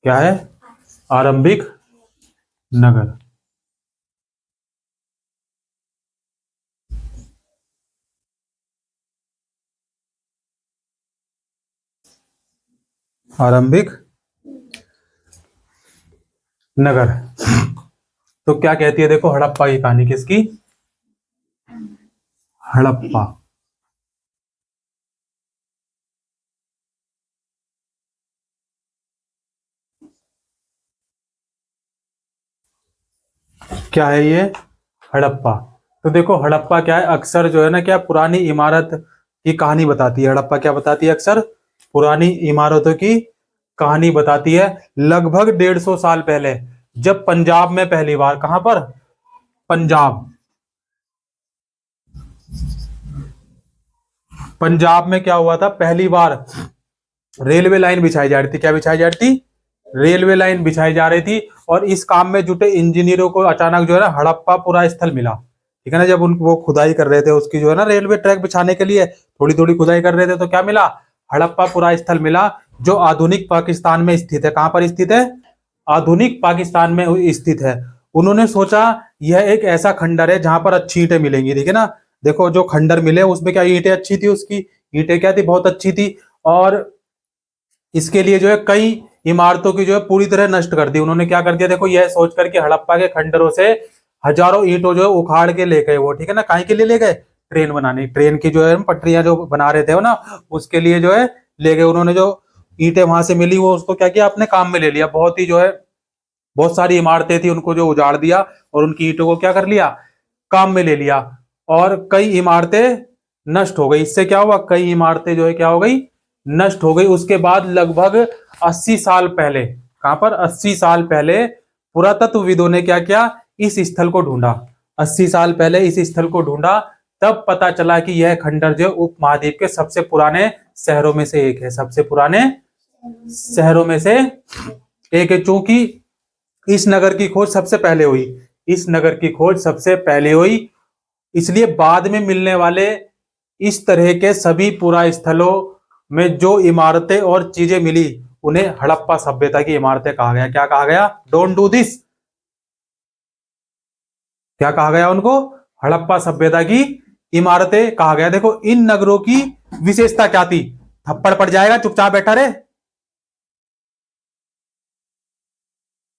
क्या है? आरंभिक नगर। आरंभिक नगर। तो क्या कहती है देखो हड़प्पा की कहानी, किसकी? हड़प्पा। क्या है ये? हड़प्पा। तो देखो हड़प्पा क्या है, अक्सर जो है ना क्या पुरानी इमारत की कहानी बताती है। हड़प्पा क्या बताती है? अक्सर पुरानी इमारतों की कहानी बताती है। लगभग 150 साल पहले जब पंजाब में पहली बार, कहां पर? पंजाब। पंजाब में क्या हुआ था पहली बार? रेलवे लाइन बिछाई जा रही थी। क्या बिछाई जा रही थी? रेलवे लाइन बिछाई जा रही थी। और इस काम में जुटे इंजीनियरों को अचानक जो है ना हड़प्पा पूरा स्थल मिला। ठीक है ना, जब उन वो खुदाई कर रहे थे उसकी जो है ना रेलवे ट्रैक बिछाने के लिए थोड़ी थोड़ी खुदाई कर रहे थे, तो क्या मिला? हड़प्पा पूरा स्थल मिला, जो आधुनिक पाकिस्तान में स्थित है। कहां पर स्थित है? आधुनिक पाकिस्तान में स्थित है। उन्होंने सोचा यह एक ऐसा खंडर है जहां पर अच्छी ईंटें मिलेंगी। ठीक है ना, देखो जो खंडर मिले उसमें क्या ईंटें अच्छी थी, उसकी ईंटें क्या थी? बहुत अच्छी थी। और इसके लिए जो है कई इमारतों की जो है पूरी तरह नष्ट कर दी। उन्होंने क्या कर दिया देखो, यह सोच करके हड़प्पा के खंडरों से हजारों ईंटों जो है उखाड़ के ले गए वो। ठीक है ना, काहे के लिए ले गए? ट्रेन बनाने, ट्रेन की जो है पटरियां जो बना रहे थे वो ना, उसके लिए जो है ले गए। उन्होंने जो ईंटें वहां से मिली वो उसको क्या किया, अपने काम में ले लिया। बहुत ही जो है बहुत सारी इमारतें थी उनको जो उजाड़ दिया और उनकी ईंटों को क्या कर लिया, काम में ले लिया। और कई इमारतें नष्ट हो गई। इससे क्या हुआ, कई इमारतें जो है क्या हो गई, नष्ट हो गई। उसके बाद लगभग 80 साल पहले, कहां पर? 80 साल पहले पुरातत्वविदों ने क्या किया, इस स्थल को ढूंढा। 80 साल पहले इस स्थल को ढूंढा, तब पता चला कि यह खंडर जो उपमहाद्वीप के सबसे पुराने शहरों में से एक है। सबसे पुराने शहरों में से एक है। चूंकि इस नगर की खोज सबसे पहले हुई, इस नगर की खोज सबसे पहले हुई, इसलिए बाद में मिलने वाले इस तरह के सभी पुरा स्थलों में जो इमारतें और चीजें मिली उन्हें हड़प्पा सभ्यता की इमारतें कहा गया। क्या कहा गया? Don't do this. क्या कहा गया उनको? हड़प्पा सभ्यता की इमारतें कहा गया। देखो इन नगरों की विशेषता क्या थी? थप्पड़ पड़ जाएगा, चुपचाप बैठा रहे।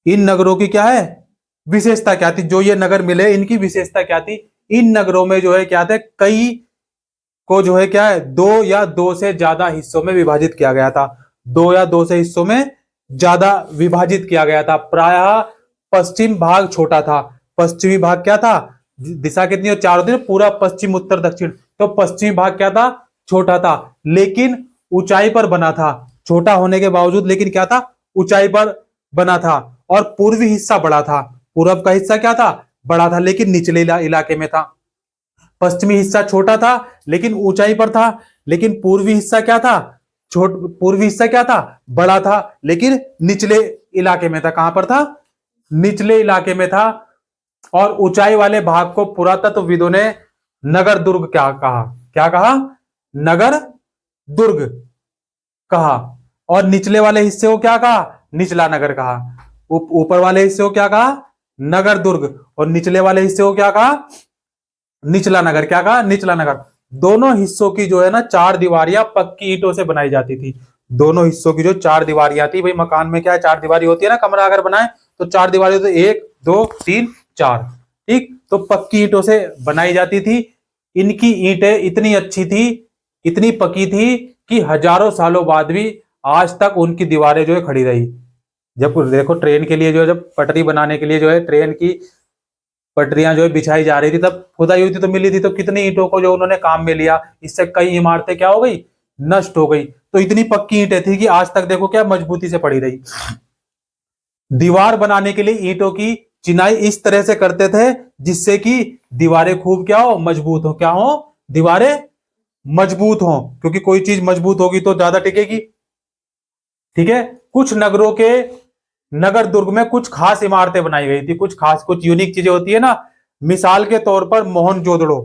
इन नगरों की क्या है, विशेषता क्या थी? जो ये नगर मिले इनकी विशेषता क्या थी? इन नगरों में जो है क्या थे, कई को जो है क्या है, दो या दो से ज्यादा हिस्सों में विभाजित किया गया था। दो या दो से हिस्सों में ज्यादा विभाजित किया गया था। प्रायः पश्चिम भाग छोटा था। पश्चिमी भाग क्या था? दिशा कितनी है? चारों दिन, पूरा पश्चिम उत्तर दक्षिण। तो पश्चिमी भाग क्या था? छोटा था, लेकिन ऊंचाई पर बना था। छोटा होने के बावजूद लेकिन क्या था? ऊंचाई पर बना था। और पूर्वी हिस्सा बड़ा था। पूरब का हिस्सा क्या था? बड़ा था, लेकिन निचले इलाके में था। पश्चिमी हिस्सा छोटा था लेकिन ऊंचाई पर था। लेकिन पूर्वी हिस्सा क्या था? छोट पूर्वी हिस्सा क्या था? बड़ा था, लेकिन निचले इलाके में था। कहां पर था? निचले इलाके में था। और ऊंचाई वाले भाग को पुरातत्वविदों ने नगर दुर्ग क्या कहा? क्या कहा? नगर दुर्ग कहा। और निचले वाले हिस्से को क्या कहा? निचला नगर कहा। ऊपर वाले हिस्से को क्या कहा? नगर दुर्ग। और निचले वाले हिस्से को क्या कहा? निचला नगर। क्या कहा? निचला नगर। दोनों हिस्सों की जो है ना चार दीवारियां पक्की ईंटों से बनाई जाती थी। दोनों हिस्सों की जो चार दीवारियां थी, भाई मकान में क्या है, चार दीवारी होती है ना, कमरा अगर बनाए तो चार दीवारी होती है, एक दो तीन चार। ठीक, तो पक्की ईंटों से बनाई जाती थी। इनकी ईंटें इतनी अच्छी थी, इतनी पकी थी कि हजारों सालों बाद भी आज तक उनकी दीवारें जो है खड़ी रही। जब देखो ट्रेन के लिए जो है, जब पटरी बनाने के लिए जो है ट्रेन की पटरियां जो है बिछाई जा रही थी, तब खुदाई हुई थी तो मिली थी, तो कितनी ईंटों को जो उन्होंने काम में लिया, इससे कई इमारतें क्या हो गई, नष्ट हो गई। तो इतनी पक्की ईंटें थी कि आज तक देखो क्या मजबूती से पड़ी रही। दीवार बनाने के लिए ईंटों की चिनाई इस तरह से करते थे जिससे कि दीवारें खूब क्या हो, मजबूत हो। क्या हो? दीवारें मजबूत हो, क्योंकि कोई चीज मजबूत होगी तो ज्यादा टिकेगी। ठीक है, कुछ नगरों के नगर दुर्ग में कुछ खास इमारतें बनाई गई थी। कुछ खास, कुछ यूनिक चीजें होती है ना। मिसाल के तौर पर मोहनजोदड़ो।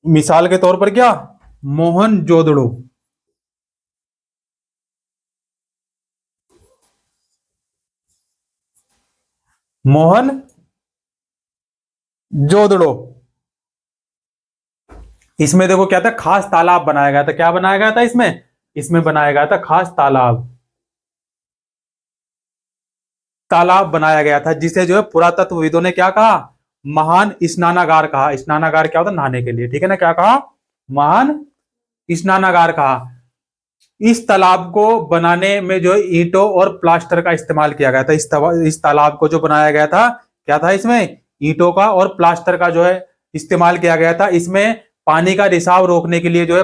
मिसाल के तौर पर क्या? मोहनजोदड़ो। मोहन जोदड़ो। इसमें देखो क्या था, खास तालाब बनाया गया था। क्या बनाया गया था इसमें? इसमें बनाया गया था खास तालाब। तालाब बनाया गया था जिसे जो है पुरातत्वविदों ने क्या कहा? महान स्नानागार कहा। स्नानागार क्या होता है? नहाने के लिए, ठीक है ना। क्या कहा? महान स्नानागार कहा। इस तालाब को बनाने में जो है ईंटों और प्लास्टर का इस्तेमाल किया गया था। इस तालाब को जो बनाया गया था, क्या था इसमें? ईंटों का और प्लास्टर का जो है इस्तेमाल किया गया था। इसमें पानी का रिसाव रोकने के लिए जो है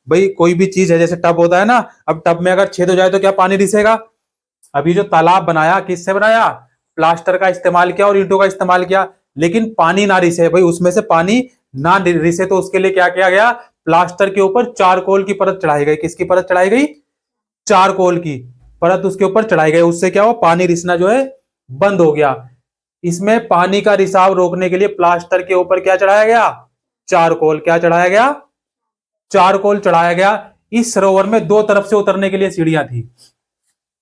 भाई कोई भी चीज है, जैसे टब होता है ना, अब टब में अगर छेद हो जाए तो क्या पानी रिसेगा? अभी जो तालाब बनाया, किससे बनाया? प्लास्टर का इस्तेमाल किया और ईंटों का इस्तेमाल किया, लेकिन पानी ना रिसे भाई, उसमें से पानी ना रिसे, तो उसके लिए क्या किया गया? प्लास्टर के ऊपर चारकोल की परत चढ़ाई गई। किसकी परत चढ़ाई गई? चारकोल की परत उसके ऊपर चढ़ाई गई। उससे क्या हुआ? पानी रिसना जो है बंद हो गया। इसमें पानी का रिसाव रोकने के लिए प्लास्टर के ऊपर क्या चढ़ाया गया? चारकोल। क्या चढ़ाया गया? चारकोल चढ़ाया गया। इस सरोवर में दो तरफ से उतरने के लिए सीढ़ियां थी।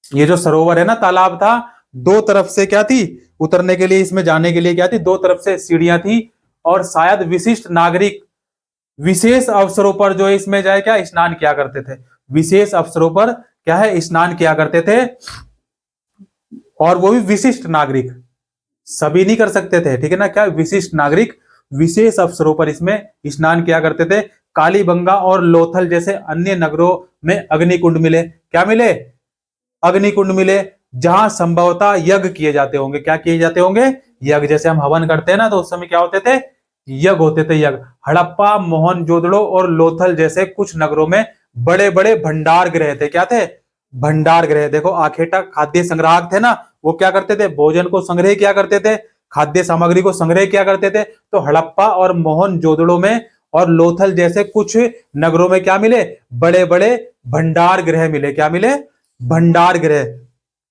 ये जो सरोवर है ना, तालाब था, दो तरफ से क्या थी? उतरने के लिए, इसमें जाने के लिए क्या थी? दो तरफ से सीढ़ियां थी। और शायद विशिष्ट नागरिक विशेष अवसरों पर जो है इसमें जाए क्या? स्नान किया करते थे। विशेष अवसरों पर क्या है? स्नान किया करते थे। और वो भी विशिष्ट नागरिक, सभी नहीं कर सकते थे, ठीक है ना। क्या? विशिष्ट नागरिक विशेष अवसरों पर इसमें स्नान किया करते थे। कालीबंगा और लोथल जैसे अन्य नगरों में अग्निकुंड मिले। क्या मिले? अग्निकुंड मिले, जहां संभवतः यज्ञ किए जाते होंगे। क्या किए जाते होंगे? यज्ञ। जैसे हम हवन करते हैं ना, तो उस समय क्या होते थे? यज्ञ होते थे, यज्ञ। हड़प्पा, मोहनजोदड़ो और लोथल जैसे कुछ नगरों में बड़े बड़े भंडार गृह थे। क्या थे? भंडार गृह। देखो आखेटा खाद्य संग्राहक थे ना, वो क्या करते थे? भोजन को संग्रह किया करते थे, खाद्य सामग्री को संग्रह किया करते थे। तो हड़प्पा और मोहनजोदड़ो में और लोथल जैसे कुछ नगरों में क्या मिले? बड़े बड़े भंडार गृह मिले। क्या मिले? भंडार गृह।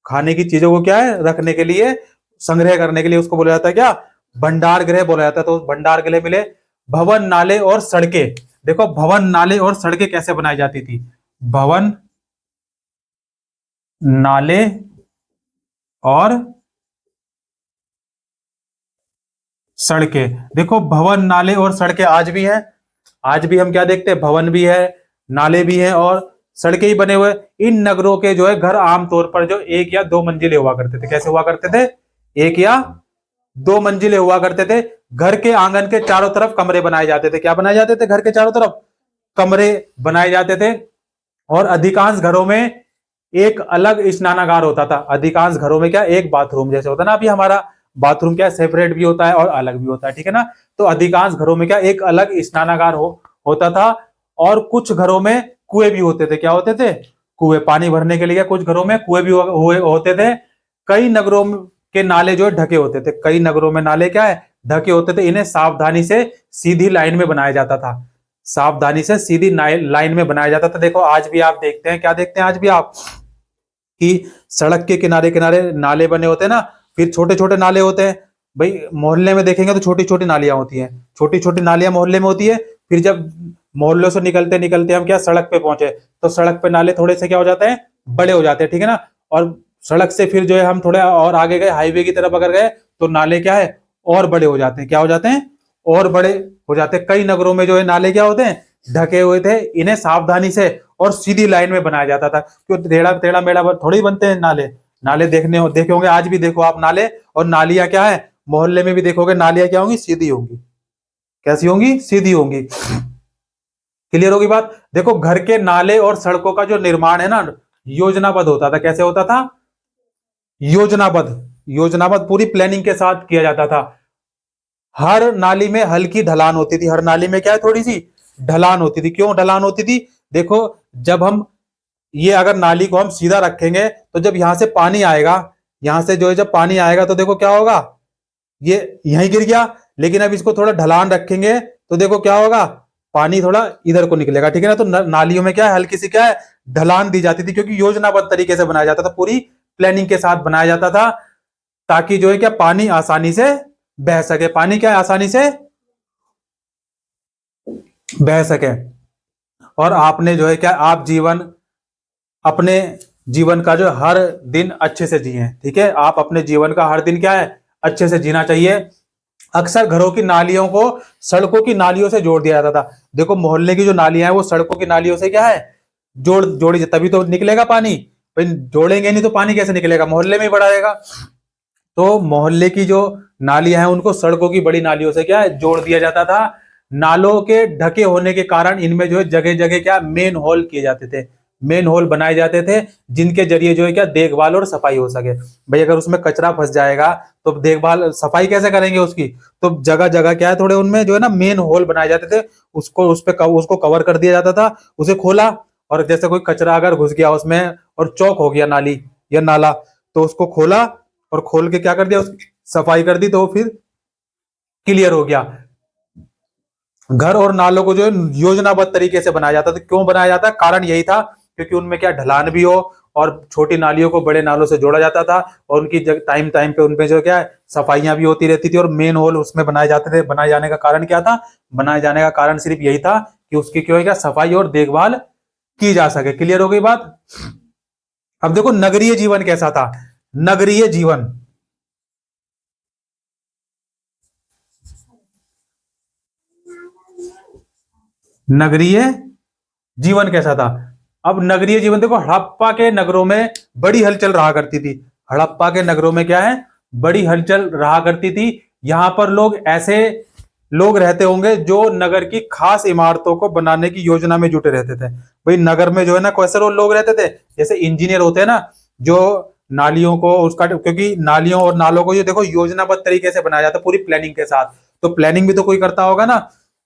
खाने की चीजों को क्या है? रखने के लिए, संग्रह करने के लिए, उसको बोला जाता है क्या? भंडार गृह बोला जाता है। तो भंडार गृह मिले। भवन, नाले और सड़कें। देखो भवन, नाले और सड़कें कैसे बनाई जाती थी? भवन, नाले और सड़कें। देखो भवन, नाले और सड़कें आज भी हैं। आज भी हम क्या देखते हैं? भवन भी है, नाले भी हैं और सड़कें ही बने हुए। इन नगरों के जो है घर आमतौर पर जो एक या दो मंजिले हुआ करते थे। कैसे हुआ करते थे? एक या दो मंजिले हुआ करते थे। घर के आंगन के चारों तरफ कमरे बनाए जाते थे। क्या बनाए जाते थे? घर के चारों तरफ कमरे बनाए जाते थे। और अधिकांश घरों में एक अलग स्नानागार होता था। अधिकांश घरों में क्या? एक बाथरूम, जैसे होता है ना अभी हमारा बाथरूम क्या सेपरेट भी होता है और अलग भी होता है, ठीक है ना। तो अधिकांश घरों में क्या? एक अलग स्नानागार होता था। और कुछ घरों में कुएं भी होते थे। क्या होते थे? कुएं, पानी भरने के लिए कुछ घरों में कुएं भी होते थे। कई नगरों के नाले जो है ढके होते थे। कई नगरों में नाले क्या है? ढके होते थे। इन्हें सावधानी से सीधी लाइन में बनाया जाता था। सावधानी से सीधी लाइन में बनाया जाता था। देखो आज भी आप देखते हैं, क्या देखते हैं आज भी आप, कि सड़क के किनारे किनारे नाले बने होते हैं ना, फिर छोटे छोटे नाले होते हैं। भाई मोहल्ले में देखेंगे तो छोटी छोटी नालियां होती हैं, छोटी छोटी नालियां मोहल्ले में होती है। फिर जब मोहल्लों से निकलते निकलते हम क्या सड़क पे पहुंचे, तो सड़क पे नाले थोड़े से क्या हो जाते हैं? बड़े हो जाते हैं, ठीक है ना। और सड़क से फिर जो है हम थोड़ा और आगे गए, हाईवे की तरफ अगर गए, तो नाले क्या है? और बड़े हो जाते हैं। क्या हो जाते हैं? और बड़े हो जाते हैं। कई नगरों में जो है नाले क्या होते हैं? ढके हुए थे। इन्हें सावधानी से और सीधी लाइन में बनाया जाता था। क्यों टेढ़ा टेढ़ा मेढ़ा थोड़ी बनते हैं नाले। नाले देखे होंगे, आज भी देखो आप नाले और नालियां क्या है, मोहल्ले में भी देखोगे नालियां क्या होंगी? सीधी होंगी। कैसी होंगी? सीधी होंगी। क्लियर होगी बात? देखो घर के नाले और सड़कों का जो निर्माण है ना, योजनाबद्ध होता था। कैसे होता था? योजनाबद्ध। योजनाबद्ध पूरी प्लानिंग के साथ किया जाता था। हर नाली में हल्की ढलान होती थी। हर नाली में क्या है? थोड़ी सी ढलान होती थी। क्यों ढलान होती थी? देखो जब हम ये अगर नाली को हम सीधा रखेंगे, तो जब यहां से पानी आएगा, यहां से जो है जब पानी आएगा, तो देखो क्या होगा? ये यहीं गिर गया। लेकिन अब इसको थोड़ा ढलान रखेंगे, तो देखो क्या होगा? पानी थोड़ा इधर को निकलेगा, ठीक है ना। तो नालियों में क्या है? हल्की सी क्या है? ढलान दी जाती थी, क्योंकि योजनाबद्ध तरीके से बनाया जाता था, पूरी प्लानिंग के साथ बनाया जाता था, ताकि जो है क्या पानी आसानी से बह सके। पानी क्या है? आसानी से बह सके। और आपने जो है क्या, आप अपने जीवन का जो हर दिन अच्छे से जिए, ठीक है। आप अपने जीवन का हर दिन क्या है? अच्छे से जीना चाहिए। अक्सर घरों की नालियों को सड़कों की नालियों से जोड़ दिया जाता था। देखो मोहल्ले की जो नालियां हैं वो सड़कों की नालियों से क्या है, जोड़ी, तभी तो निकलेगा पानी। भाई जोड़ेंगे नहीं तो पानी कैसे निकलेगा, मोहल्ले में ही बड़ा रहेगा। तो मोहल्ले की जो नालियां हैं उनको सड़कों की बड़ी नालियों से क्या है, जोड़ दिया जाता था। नालों के ढके होने के कारण इनमें जो है जगह जगह क्या मेन होल किए जाते थे, मेन होल बनाए जाते थे, जिनके जरिए जो है क्या देखभाल और सफाई हो सके। भाई अगर उसमें कचरा फंस जाएगा तो देखभाल सफाई कैसे करेंगे उसकी। तो जगह जगह क्या है, थोड़े उनमें जो है ना मेन होल बनाए जाते थे, उसको उस पे उसको कवर कर दिया जाता था, उसे खोला, और जैसे कोई कचरा अगर घुस गया उसमें और चौक हो गया नाली या नाला, तो उसको खोला और खोल के क्या कर दिया, उसकी सफाई कर दी, तो फिर क्लियर हो गया। घर और नालों को जो है योजनाबद्ध तरीके से बनाया जाता था। क्यों बनाया जाता, कारण यही था क्योंकि उनमें क्या ढलान भी हो और छोटी नालियों को बड़े नालों से जोड़ा जाता था, और उनकी टाइम टाइम पे उनपे जो क्या है सफाइयां भी होती रहती थी, और मेन होल उसमें बनाए जाते थे। बनाए जाने का कारण क्या था, बनाए जाने का कारण सिर्फ यही था कि उसकी क्यों है क्या सफाई और देखभाल की जा सके। क्लियर हो गई बात। अब देखो नगरीय जीवन कैसा था। नगरीय जीवन, नगरीय जीवन कैसा था। अब नगरीय जीवन देखो, हड़प्पा के नगरों में बड़ी हलचल रहा करती थी। हड़प्पा के नगरों में क्या है, बड़ी हलचल रहा करती थी। यहां पर लोग ऐसे लोग रहते होंगे जो नगर की खास इमारतों को बनाने की योजना में जुटे रहते थे। भाई नगर में जो है ना कैसे लोग रहते थे, जैसे इंजीनियर होते हैं ना, जो नालियों को उसका, क्योंकि नालियों और नालों को जो देखो योजनाबद्ध तरीके से बनाया जाता है पूरी प्लानिंग के साथ, तो प्लानिंग भी तो कोई करता होगा ना।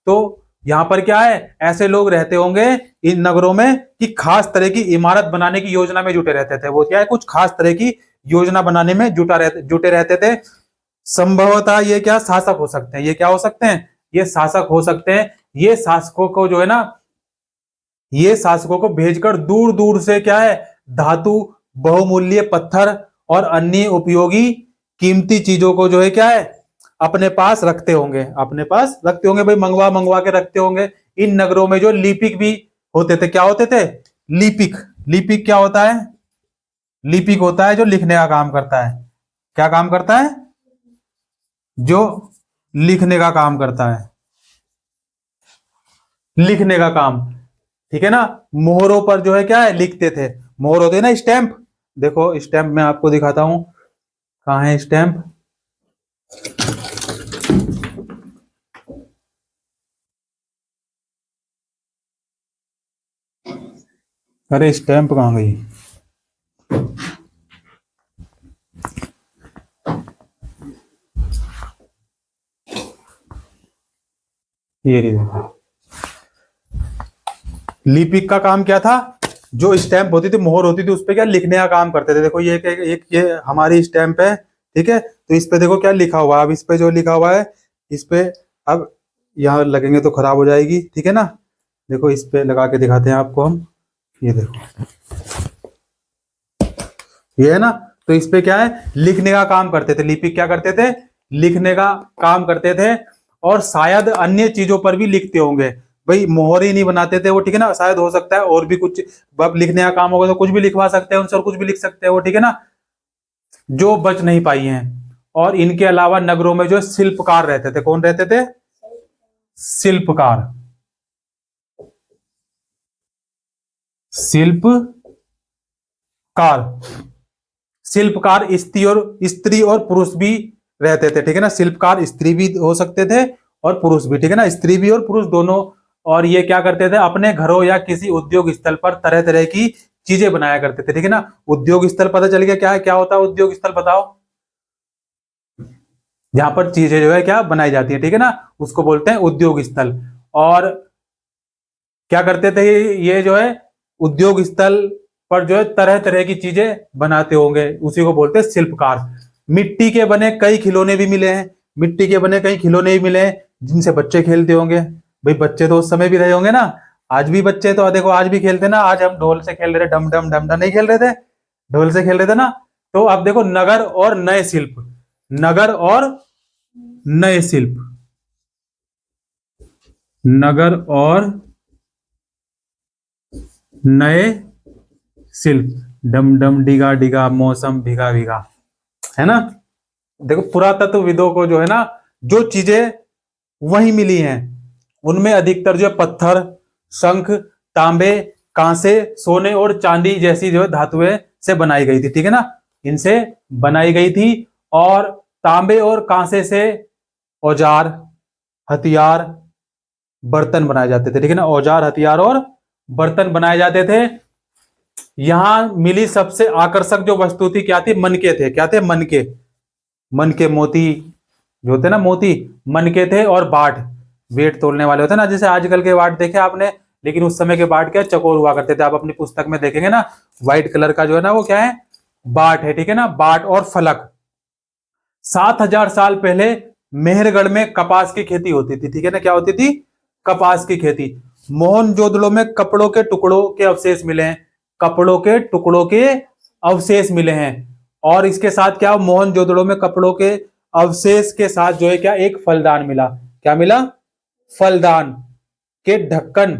तो यहाँ पर क्या है, ऐसे लोग रहते होंगे इन नगरों में कि खास तरह की इमारत बनाने की योजना में जुटे रहते थे। वो क्या है, कुछ खास तरह की योजना बनाने में जुटे रहते थे। संभवतः ये क्या शासक हो सकते हैं, ये क्या हो सकते हैं, ये शासक हो सकते हैं। ये शासकों को जो है ना, ये शासकों को भेजकर दूर दूर से क्या है धातु, बहुमूल्य पत्थर और अन्य उपयोगी कीमती चीजों को जो है क्या है अपने पास रखते होंगे, अपने पास रखते होंगे। भाई मंगवा मंगवा के रखते होंगे। इन नगरों में जो लिपिक भी होते थे, क्या होते थे, लिपिक। लिपिक क्या होता है, लिपिक होता है जो लिखने का काम करता है। क्या काम करता है, जो लिखने का काम करता है, लिखने का काम, ठीक है ना। मोहरों पर जो है क्या है लिखते थे। मोहर होते हैं ना स्टैंप, देखो स्टैंप मैं आपको दिखाता हूं, कहाँ है स्टैंप। अरे स्टैंप कहाँ गई, ये नहीं देखो। लिपिक का काम क्या था, जो स्टैंप होती थी, मोहर होती थी, उस पे क्या लिखने का काम करते थे। देखो ये एक ये हमारी स्टैंप है, ठीक है। तो इस पे देखो क्या लिखा हुआ है। अब इस पे जो लिखा हुआ है, इस पे अब यहाँ लगेंगे तो खराब हो जाएगी, ठीक है ना। देखो इस पे लगा के दिखाते हैं आपको हम, ये देखो ये है ना। तो इस पे क्या है लिखने का काम करते थे। लिपिक क्या करते थे, लिखने का काम करते थे, और शायद अन्य चीजों पर भी लिखते होंगे। भाई मोहर ही नहीं बनाते थे वो, ठीक है ना, शायद हो सकता है और भी कुछ। अब लिखने का काम होगा तो कुछ भी लिखवा सकते हैं उनसे, और कुछ भी लिख सकते हैं वो, ठीक है ना, जो बच नहीं पाई हैं। और इनके अलावा नगरों में जो शिल्पकार रहते थे, कौन रहते थे, शिल्पकार। शिल्पकार, शिल्पकार स्त्री और पुरुष भी रहते थे, ठीक है ना। शिल्पकार स्त्री भी हो सकते थे और पुरुष भी, ठीक है ना, स्त्री भी और पुरुष दोनों। और ये क्या करते थे, अपने घरों या किसी उद्योग स्थल पर तरह तरह की चीजें बनाया करते थे, ठीक है ना। उद्योग स्थल पता चल गया क्या है, क्या होता है उद्योग स्थल, बताओ। जहां पर चीजें जो है क्या बनाई जाती है, ठीक है ना, उसको बोलते हैं उद्योग स्थल। और क्या करते थे ये जो है उद्योग स्थल पर जो है तरह तरह की चीजें बनाते होंगे, उसी को बोलते हैं शिल्पकार। मिट्टी के बने कई खिलौने भी मिले हैं, मिट्टी के बने कई खिलौने भी मिले हैं जिनसे बच्चे खेलते होंगे। भाई बच्चे तो उस समय भी रहे होंगे ना, आज भी बच्चे तो देखो आज भी खेलते ना। आज हम ढोल से खेल रहे, डम डम डम डम नहीं खेल रहे थे, ढोल से खेल रहे थे ना। तो अब देखो नगर और नए शिल्प, नगर और नए शिल्प, नगर और नए शिल्प, डम डम डिगा डिगा मौसम भीगा भीगा, है ना। देखो पुरातत्वविदों को जो है ना, जो चीजें वही मिली हैं उनमें अधिकतर जो है पत्थर, शंख, तांबे, कांसे, सोने और चांदी जैसी जो है धातुएं से बनाई गई थी, ठीक है ना, इनसे बनाई गई थी। और तांबे और कांसे से औजार, हथियार, बर्तन बनाए जाते थे, ठीक है ना, औजार, हथियार और बर्तन बनाए जाते थे। यहां मिली सबसे आकर्षक जो वस्तु थी क्या थी, मनके थे। क्या थे, मनके। मनके मोती जो होते ना, मोती, मनके थे। और बाट, वेट तोलने वाले होते ना, जैसे आजकल के बाट देखे आपने, लेकिन उस समय के बाट क्या चकोर हुआ करते थे। आप अपनी पुस्तक में देखेंगे ना, व्हाइट कलर का जो है ना वो क्या है, बाट है, ठीक है ना, बाट और फलक। 7,000 साल पहले मेहरगढ़ में कपास की खेती होती थी, ठीक है ना, क्या होती थी, कपास की खेती। मोहनजोदड़ो में कपड़ों के टुकड़ों के अवशेष मिले हैं, कपड़ों के टुकड़ों के अवशेष मिले हैं। और इसके साथ क्या, मोहनजोदड़ो में कपड़ों के अवशेष के साथ जो है क्या, एक फलदान मिला। क्या मिला, फलदान के ढक्कन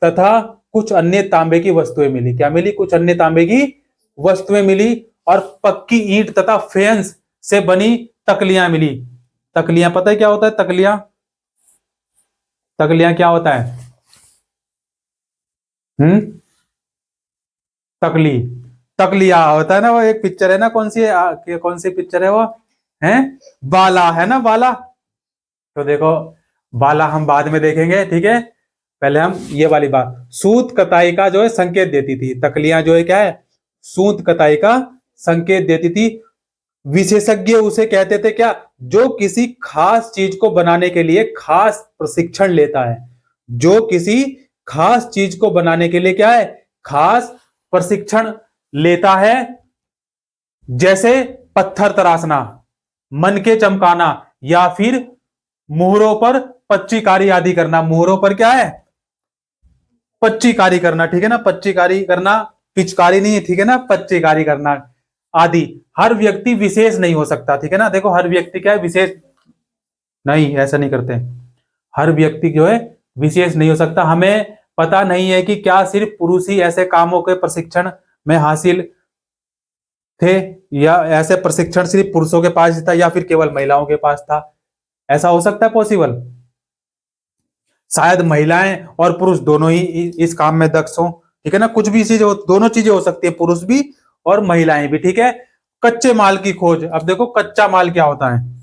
तथा कुछ अन्य तांबे की वस्तुएं मिली। क्या मिली, कुछ अन्य तांबे की वस्तुएं मिली। और पक्की ईंट तथा फेंस से बनी तकलियां मिली। तकलियां पता है क्या होता है, तकलियां, तकलियां क्या होता है, तकली, तकलिया होता है ना, वो एक पिक्चर है ना, कौन सी है, कौन सी पिक्चर है वो, है बाला, है ना बाला। तो देखो, बाला हम बाद में देखेंगे, ठीक है, पहले हम ये वाली बात, सूत कताई का जो है संकेत देती थी। तकलियां जो है क्या है, सूत कताई का संकेत देती थी। विशेषज्ञ उसे कहते थे क्या, जो किसी खास चीज को बनाने के लिए खास प्रशिक्षण लेता है। जो किसी खास चीज को बनाने के लिए क्या है, खास प्रशिक्षण लेता है। जैसे पत्थर तराशना, मनके चमकाना, या फिर मुहरों पर पच्चीकारी आदि करना। मुहरों पर क्या है, पच्चीकारी करना, ठीक है ना, पच्चीकारी करना, पिचकारी नहीं है, ठीक है ना, पच्चीकारी करना आदि। हर व्यक्ति विशेष नहीं हो सकता, ठीक है ना, देखो हर व्यक्ति क्या है, विशेष नहीं, ऐसा नहीं करते। हर व्यक्ति जो है विशेष नहीं हो सकता। हमें पता नहीं है कि क्या सिर्फ पुरुष ही ऐसे कामों के प्रशिक्षण में हासिल थे, या ऐसे प्रशिक्षण सिर्फ पुरुषों के पास था, या फिर केवल महिलाओं के पास था। ऐसा हो सकता है पॉसिबल, शायद महिलाएं और पुरुष दोनों ही इस काम में दक्ष हो, ठीक है ना, कुछ भी चीज हो, दोनों चीजें हो सकती है, पुरुष भी और महिलाएं भी, ठीक है। कच्चे माल की खोज, अब देखो कच्चा माल क्या होता है।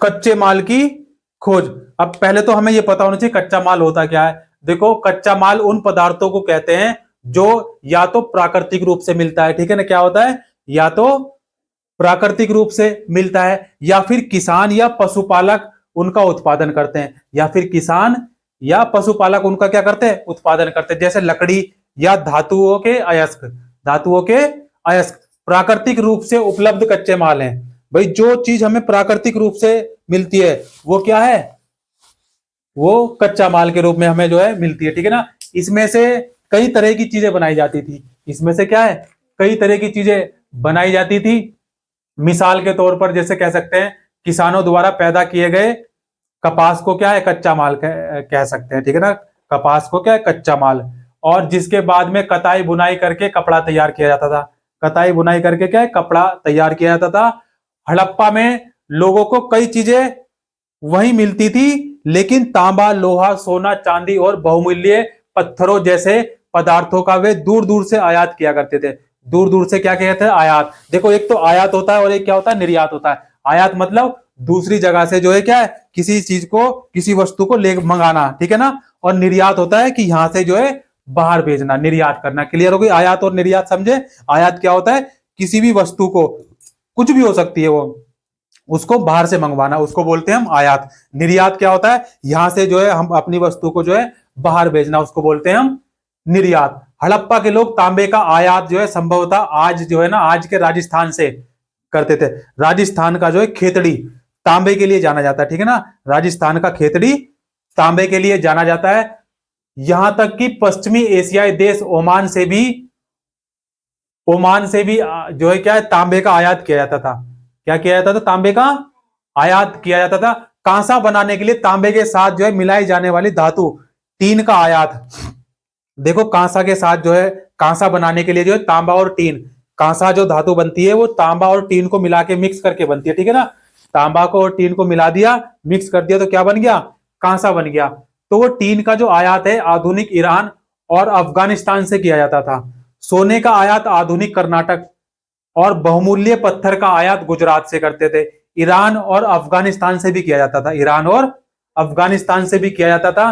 कच्चे माल की खोज, अब पहले तो हमें यह पता होना चाहिए कच्चा माल होता क्या है। देखो कच्चा माल उन पदार्थों को कहते हैं जो या तो प्राकृतिक रूप से मिलता है, ठीक है ना, क्या होता है, या तो प्राकृतिक रूप से मिलता है, या फिर किसान या पशुपालक उनका उत्पादन करते हैं, या फिर किसान या पशुपालक उनका क्या करते हैं, उत्पादन करते हैं। जैसे लकड़ी या धातुओं के अयस्क, धातुओं के अयस्क प्राकृतिक रूप से उपलब्ध कच्चे माल हैं। भाई जो चीज हमें प्राकृतिक रूप से मिलती है वो क्या है, वो कच्चा माल के रूप में हमें जो है मिलती है, ठीक है ना। इसमें से कई तरह की चीजें बनाई जाती थी, इसमें से क्या है, कई तरह की चीजें बनाई जाती थी। मिसाल के तौर पर जैसे कह सकते हैं, किसानों द्वारा पैदा किए गए कपास को क्या है, कच्चा माल कह सकते हैं, ठीक है ना, कपास को क्या है, कच्चा माल। और जिसके बाद में कताई बुनाई करके कपड़ा तैयार किया जाता था। कताई बुनाई करके क्या है, कपड़ा तैयार किया जाता था। हड़प्पा में लोगों को कई चीजें वही मिलती थी, लेकिन तांबा, लोहा, सोना, चांदी और बहुमूल्य पत्थरों जैसे पदार्थों का वे दूर दूर से आयात किया करते थे। दूर दूर से क्या कहते हैं, आयात। देखो एक तो आयात होता है और एक क्या होता है, निर्यात होता है। आयात मतलब दूसरी जगह से जो है क्या है, किसी चीज को, किसी वस्तु को ले मंगाना, ठीक है ना। और निर्यात होता है कि यहां से जो है बाहर भेजना, निर्यात करना। क्लियर हो गई, आयात और निर्यात समझे। आयात क्या होता है, किसी भी वस्तु को, कुछ भी हो सकती है वो, उसको बाहर से मंगवाना, उसको बोलते हैं हम आयात। निर्यात क्या होता है, यहां से जो है हम अपनी वस्तु को जो है बाहर भेजना, उसको बोलते हैं हम निर्यात। हड़प्पा के लोग तांबे का आयात जो है संभवतः आज जो है ना, आज के राजस्थान से करते थे। राजस्थान का जो है खेतड़ी तांबे के लिए जाना जाता है, ठीक है ना, राजस्थान का खेतड़ी तांबे के लिए जाना जाता है। यहां तक कि पश्चिमी एशियाई देश ओमान से भी जो है क्या है, तांबे का आयात किया जाता था। क्या किया जाता था, तांबे का आयात किया जाता था। कांसा बनाने के लिए तांबे के साथ जो है मिलाई जाने वाली धातु टीन का आयात। देखो कांसा के साथ जो है, कांसा बनाने के लिए जो है तांबा और टीन, कांसा जो धातु बनती है वो तांबा और टीन को मिला के मिक्स करके बनती है, ठीक है ना। तांबा को और टीन को मिला दिया, मिक्स कर दिया तो क्या बन गया, कांसा बन गया। तो वो टीन का जो आयात है आधुनिक ईरान और अफगानिस्तान से किया जाता था। सोने का आयात आधुनिक कर्नाटक और बहुमूल्य पत्थर का आयात गुजरात से करते थे। ईरान और अफगानिस्तान से भी किया जाता था, ईरान और अफगानिस्तान से भी किया जाता था।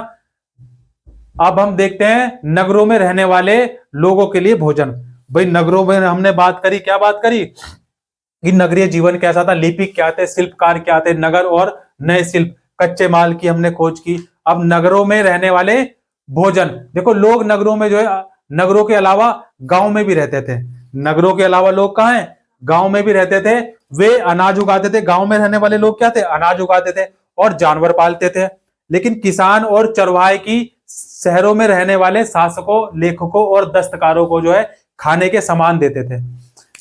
अब हम देखते हैं नगरों में रहने वाले लोगों के लिए भोजन। भाई नगरों में हमने बात करी, क्या बात करी कि नगरीय जीवन कैसा था, लिपिक क्या थे, शिल्पकार क्या थे, नगर और नए शिल्प, कच्चे माल की हमने खोज की। अब नगरों में रहने वाले भोजन, देखो लोग नगरों में जो है, नगरों के अलावा गांव में भी रहते थे। नगरों के अलावा लोग कहाँ हैं, गांव में भी रहते थे। वे अनाज उगाते थे, गांव में रहने वाले लोग क्या थे, अनाज उगाते थे और जानवर पालते थे। लेकिन किसान और चरवाहे की शहरों में रहने वाले शासकों, लेखकों और दस्तकारों को जो है खाने के सामान देते थे।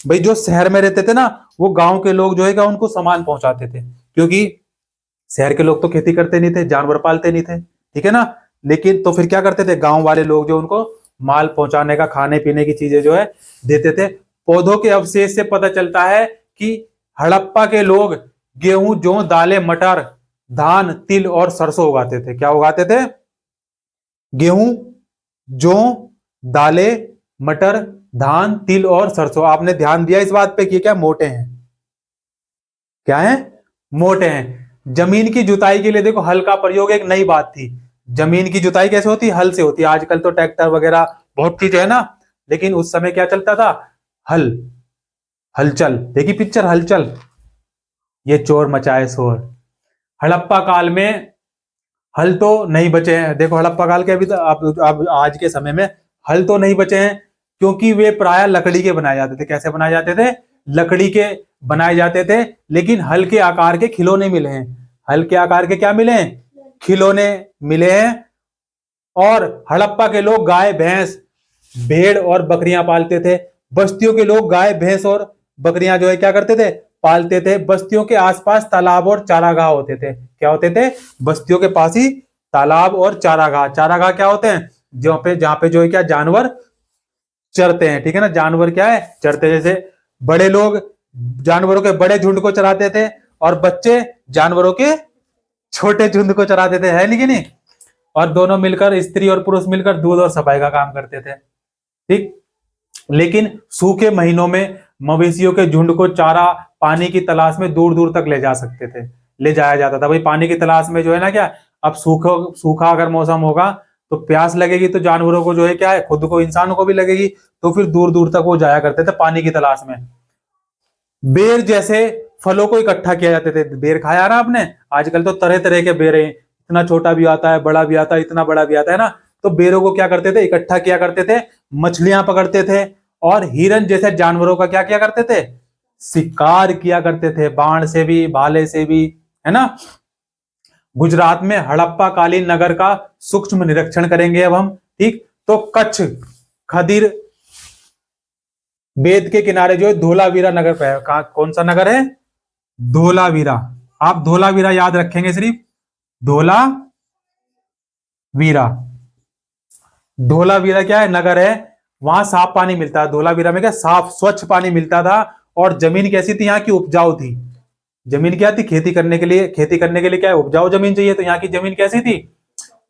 भाई जो शहर में रहते थे ना, वो गांव के लोग जो है क्या उनको सामान पहुंचाते थे, क्योंकि शहर के लोग तो खेती करते नहीं थे, जानवर पालते नहीं थे, ठीक है ना। लेकिन तो फिर क्या करते थे, गांव वाले लोग जो उनको माल पहुंचाने का, खाने पीने की चीजें जो है देते थे। पौधों के अवशेष से पता चलता है कि हड़प्पा के लोग गेहूं, जौ, दालें, मटर, धान, तिल और सरसों उगाते थे। क्या उगाते थे, गेहूं, जौ, दालें, मटर, धान, तिल और सरसों। आपने ध्यान दिया इस बात पे कि क्या मोटे हैं, क्या है, मोटे हैं। जमीन की जुताई के लिए देखो हल का प्रयोग एक नई बात थी। जमीन की जुताई कैसे होती है, हल से होती है। आजकल तो ट्रैक्टर वगैरह बहुत चीज है ना, लेकिन उस समय क्या चलता था, हल, हलचल। देखी पिक्चर हलचल, ये चोर मचाए शोर। हड़प्पा काल में हल तो नहीं बचे हैं। देखो हड़प्पा काल के अभी तो अब आज के समय में हल तो नहीं बचे हैं, क्योंकि वे प्राय लकड़ी के बनाए जाते थे। कैसे बनाए जाते थे, लकड़ी के बनाए जाते थे। लेकिन हल के आकार के खिलौने मिले हैं, हल के आकार के क्या मिले हैं, खिलौने मिले हैं। और हड़प्पा के लोग गाय, भैंस, भेड़ और बकरियां पालते थे। बस्तियों के लोग गाय, भैंस और बकरियां जो है क्या करते थे, पालते थे। बस्तियों के आसपास तालाब और चारागाह होते थे। क्या होते थे, बस्तियों के पास ही तालाब और चारागाह। चारागाह क्या होते हैं, जहां पे जो है क्या जानवर चरते हैं, ठीक है ना। जानवर क्या है, चरते। जैसे बड़े लोग जानवरों के बड़े झुंड को चराते थे और बच्चे जानवरों के छोटे झुंड को चराते थे, है नहीं कि नहीं। और दोनों मिलकर, स्त्री और पुरुष मिलकर दूध और सफाई का काम करते थे, ठीक। लेकिन सूखे महीनों में मवेशियों के झुंड को चारा, पानी की तलाश में दूर दूर तक ले जा सकते थे, ले जाया जाता था। भाई पानी की तलाश में जो है ना क्या, अब सूखा अगर मौसम होगा तो प्यास लगेगी, तो जानवरों को जो है क्या है, खुद को, इंसानों को भी लगेगी, तो फिर दूर दूर तक वो जाया करते थे पानी की तलाश में। बेर जैसे फलों को इकट्ठा किया जाते थे। बेर खाया ना आपने, आजकल तो तरह तरह के बेर हैं, इतना छोटा भी आता है, बड़ा भी आता है, इतना बड़ा भी आता है ना। तो बेरों को क्या करते थे, इकट्ठा किया करते थे, मछलियां पकड़ते थे और हिरन जैसे जानवरों का क्या किया करते थे, शिकार किया करते थे, बाण से भी, भाले से भी, है ना। गुजरात में हड़प्पा कालीन नगर का सूक्ष्म निरीक्षण करेंगे अब हम, ठीक। तो कच्छ, खदीर बेद के किनारे जो है धोलावीरा नगर पे है। कौन सा नगर है, धोलावीरा। आप धोलावीरा याद रखेंगे सिर्फ, धोलावीरा। धोलावीरा क्या है, नगर है, वहां साफ पानी मिलता है। धोलावीरा में क्या, साफ स्वच्छ पानी मिलता था। और जमीन कैसी थी, यहाँ की उपजाऊ थी। जमीन क्या थी, खेती करने के लिए, खेती करने के लिए क्या है, उपजाऊ जमीन चाहिए। तो यहाँ की जमीन कैसी थी,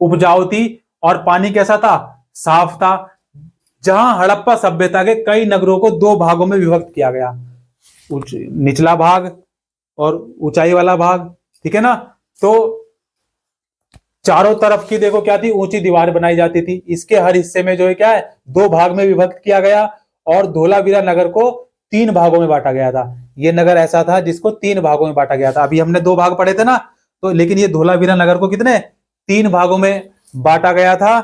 उपजाऊ थी। और पानी कैसा था, साफ था। जहां हड़प्पा सभ्यता के कई नगरों को दो भागों में विभक्त किया गया, निचला भाग और ऊंचाई वाला भाग, ठीक है ना। तो चारों तरफ की देखो क्या थी, ऊंची दीवार बनाई जाती थी। इसके हर हिस्से में जो है क्या है, दो भाग में विभक्त किया गया। और धोलावीरा नगर को 3 भागों में बांटा गया था। ये नगर ऐसा था जिसको 3 भागों में बांटा गया था। अभी हमने 2 भाग पढ़े थे ना, तो लेकिन ये धोलावीरा नगर को कितने, 3 भागों में बांटा गया था।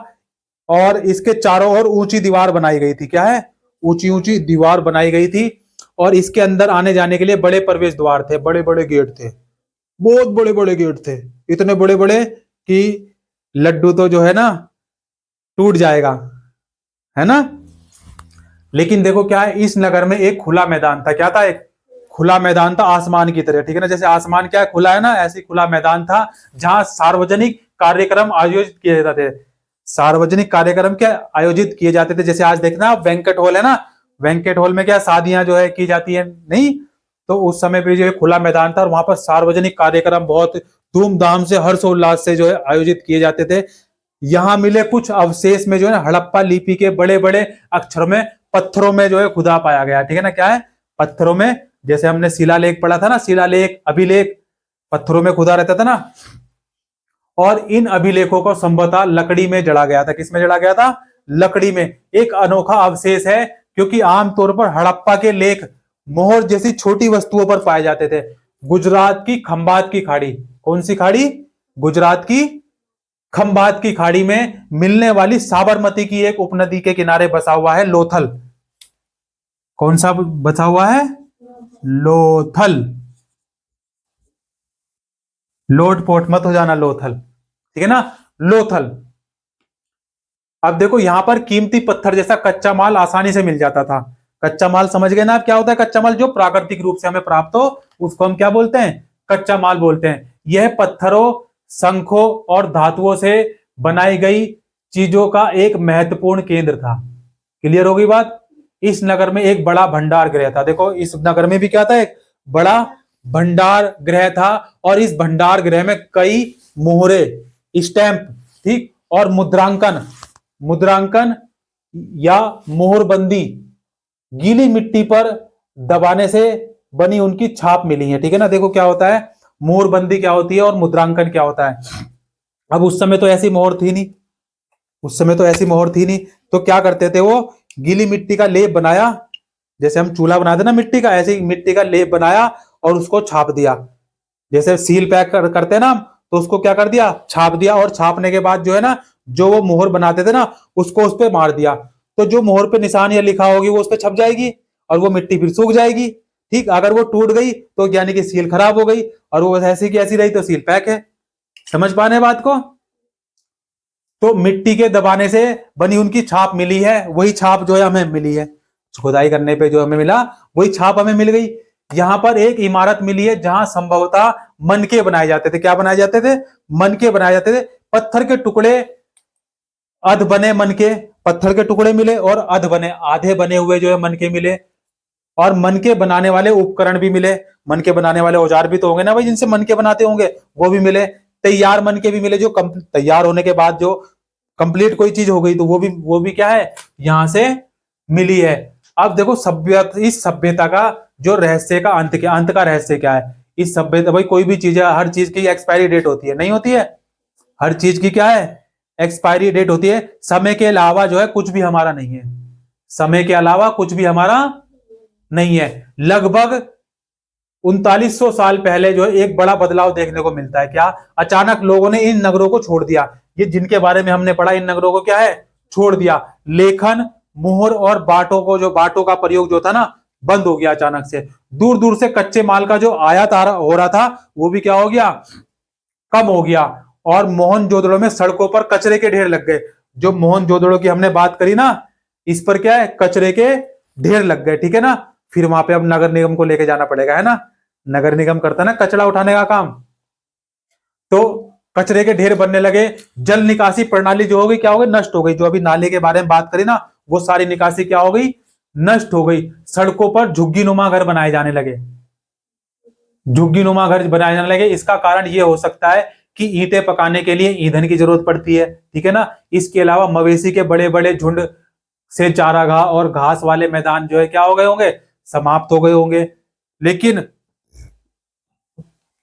और इसके चारों ओर ऊंची दीवार बनाई गई थी। क्या है, ऊंची ऊंची दीवार बनाई गई थी। और इसके अंदर आने जाने के लिए बड़े प्रवेश द्वार थे, बड़े बड़े गेट थे, बहुत बड़े बड़े गेट थे, इतने बड़े बड़े कि लड्डू तो जो है ना टूट जाएगा, है ना। लेकिन देखो क्या है, इस नगर में एक खुला मैदान था। क्या था, एक खुला मैदान था, आसमान की तरह, ठीक है ना। जैसे आसमान क्या है, खुला है ना, ऐसे खुला मैदान था जहां सार्वजनिक कार्यक्रम आयोजित किए जाते थे। सार्वजनिक कार्यक्रम क्या आयोजित किए जाते थे। जैसे आज देखना आप वेंकट हॉल है ना, वेंकट हॉल में क्या शादियां जो है की जाती है नहीं, तो उस समय पे जो है खुला मैदान था और वहां पर सार्वजनिक कार्यक्रम बहुत धूमधाम से हर्षोल्लास से जो है आयोजित किए जाते थे। यहाँ मिले कुछ अवशेष में जो है ना हड़प्पा लिपि के बड़े बड़े अक्षर में पत्थरों में जो है खुदा पाया गया, ठीक है ना, क्या है पत्थरों में, जैसे हमने शिलालेख पढ़ा था ना, शिलालेख अभिलेख पत्थरों में खुदा रहता था ना, और इन अभिलेखों को संभवतः लकड़ी में जड़ा गया था। किसमें जड़ा गया था? लकड़ी में। एक अनोखा अवशेष है क्योंकि आमतौर पर हड़प्पा के लेख मोहर जैसी छोटी वस्तुओं पर पाए जाते थे। गुजरात की खंबात की खाड़ी, कौन सी खाड़ी? गुजरात की खंबात की खाड़ी में मिलने वाली साबरमती की एक उपनदी के किनारे बसा हुआ है लोथल। कौन सा बसा हुआ है? लोथल। लोट पोट मत हो जाना, लोथल, ठीक है ना, लोथल। अब देखो यहां पर कीमती पत्थर जैसा कच्चा माल आसानी से मिल जाता था। कच्चा माल समझ गए ना आप क्या होता है कच्चा माल? जो प्राकृतिक रूप से हमें प्राप्त हो उसको हम क्या बोलते हैं? कच्चा माल बोलते हैं। यह पत्थरों, शंखों और धातुओं से बनाई गई चीजों का एक महत्वपूर्ण केंद्र था। क्लियर होगी बात? इस नगर में एक बड़ा भंडार गृह था। देखो इस नगर में भी क्या था? एक बड़ा भंडार गृह था और इस भंडार गृह में कई मोहरे, स्टैंप, ठीक, और मुद्रांकन या मोहरबंदी गीली मिट्टी पर दबाने से बनी उनकी छाप मिली है, ठीक है ना। देखो क्या होता है, मोहरबंदी क्या होती है और मुद्रांकन क्या होता है। अब उस समय तो ऐसी मोहर थी नहीं, उस समय तो ऐसी मोहर थी नहीं, तो क्या करते थे वो? गीली मिट्टी का लेप बनाया, जैसे हम चूल्हा बनाते ना मिट्टी का, ऐसे ही मिट्टी का लेप बनाया और उसको छाप दिया। जैसे सील पैक करते हैं ना, तो उसको क्या कर दिया? छाप दिया। और छापने के बाद जो है ना, जो वो मोहर बनाते थे ना, उसको उस पर मार दिया, तो जो मोहर पे निशान या लिखा होगी वो उस पर छप जाएगी और वो मिट्टी फिर सूख जाएगी। ठीक, अगर वो टूट गई तो यानी कि सील खराब हो गई, और वो ऐसी की ऐसी रही तो सील पैक है। समझ पाने बात को? तो मिट्टी के दबाने से बनी उनकी छाप मिली है, वही छाप जो है हमें मिली है, खुदाई करने पे जो हमें मिला वही छाप हमें मिल गई। यहां पर एक इमारत मिली है जहां संभवतः मनके बनाए जाते थे। क्या बनाए जाते थे? मनके बनाए जाते थे। पत्थर के टुकड़े, अध बने मनके, पत्थर के टुकड़े मिले और अध बने, आधे बने हुए जो है मनके मिले, और मनके बनाने वाले उपकरण भी मिले। मनके बनाने वाले औजार भी तो होंगे ना भाई जिनसे मनके बनाते होंगे, वो भी मिले। तैयार मनके भी मिले, जो तैयार होने के बाद जो कंप्लीट कोई चीज हो गई तो वो भी क्या है? यहां से मिली है। अब देखो सभ्यता, इस सभ्यता का जो रहस्य का अंत, क्या अंत का रहस्य क्या है? इस सभ्यता, भाई कोई भी चीज है, हर चीज की एक्सपायरी डेट होती है, नहीं होती है? हर चीज की क्या है? एक्सपायरी डेट होती है। समय के अलावा जो है कुछ भी हमारा नहीं है, समय के अलावा कुछ भी हमारा नहीं है। लगभग 3900 साल पहले जो है एक बड़ा बदलाव देखने को मिलता है। क्या? अचानक लोगों ने इन नगरों को छोड़ दिया। ये जिनके बारे में हमने पढ़ा, इन नगरों को क्या है? छोड़ दिया। लेखन, मोहर और बाटों को, जो बाटों का प्रयोग जो था ना, बंद हो गया अचानक से। दूर दूर से कच्चे माल का जो आयात हो रहा था वो भी क्या हो गया? कम हो गया। और मोहनजोदड़ो में सड़कों पर कचरे के ढेर लग गए। जो मोहनजोदड़ो की हमने बात करी ना, इस पर क्या है? कचरे के ढेर लग गए, ठीक है ना। फिर वहां पे अब नगर निगम को लेके जाना पड़ेगा, है ना। नगर निगम करता है ना कचरा उठाने का काम, तो कचरे के ढेर बनने लगे। जल निकासी प्रणाली जो हो गई, क्या हो गई? नष्ट हो गई। जो अभी नाले के बारे में बात करी ना, वो सारी निकासी क्या हो गई? नष्ट हो गई। सड़कों पर झुग्गी नुमा घर बनाए जाने लगे, झुग्गी नुमा घर बनाए जाने लगे। इसका कारण यह हो सकता है कि ईंटें पकाने के लिए ईंधन की जरूरत पड़ती है, ठीक है ना। इसके अलावा मवेशी के बड़े बड़े झुंड से चारागाह और घास वाले मैदान जो है क्या हो गए होंगे? समाप्त हो गए होंगे। लेकिन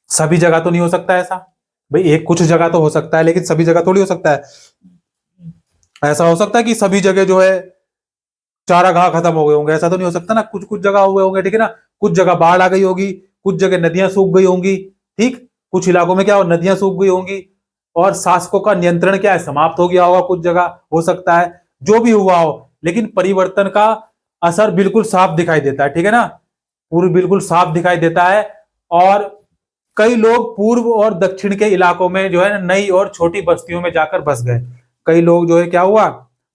सभी जगह तो नहीं हो सकता ऐसा भाई, एक कुछ जगह तो हो सकता है लेकिन सभी जगह थोड़ी हो सकता है। ऐसा हो सकता है कि सभी जगह जो है चारागाह खत्म हो गए होंगे? ऐसा तो नहीं हो सकता ना, कुछ कुछ जगह हुए होंगे, ठीक है ना। कुछ जगह बाढ़ आ गई होगी, कुछ जगह नदियां सूख गई होंगी, ठीक, कुछ इलाकों में क्या हो, नदियां सूख गई होंगी, और शासकों का नियंत्रण क्या है? समाप्त हो गया होगा, कुछ जगह हो सकता है। जो भी हुआ हो, लेकिन परिवर्तन का असर बिल्कुल साफ दिखाई देता है, ठीक है ना, पूर्व बिल्कुल साफ दिखाई देता है। और कई लोग पूर्व और दक्षिण के इलाकों में जो है नई और छोटी बस्तियों में जाकर बस गए। कई लोग जो है क्या हुआ?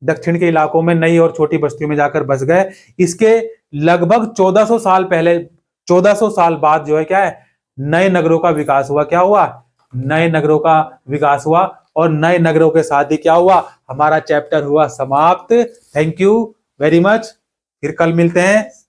दक्षिण के इलाकों में नई और छोटी बस्तियों में जाकर बस गए। इसके लगभग 1400 साल पहले, 1400 साल बाद जो है क्या है? नए नगरों का विकास हुआ। क्या हुआ? नए नगरों का विकास हुआ। और नए नगरों के साथ ही क्या हुआ, हमारा चैप्टर हुआ समाप्त। थैंक यू वेरी मच, फिर कल मिलते हैं।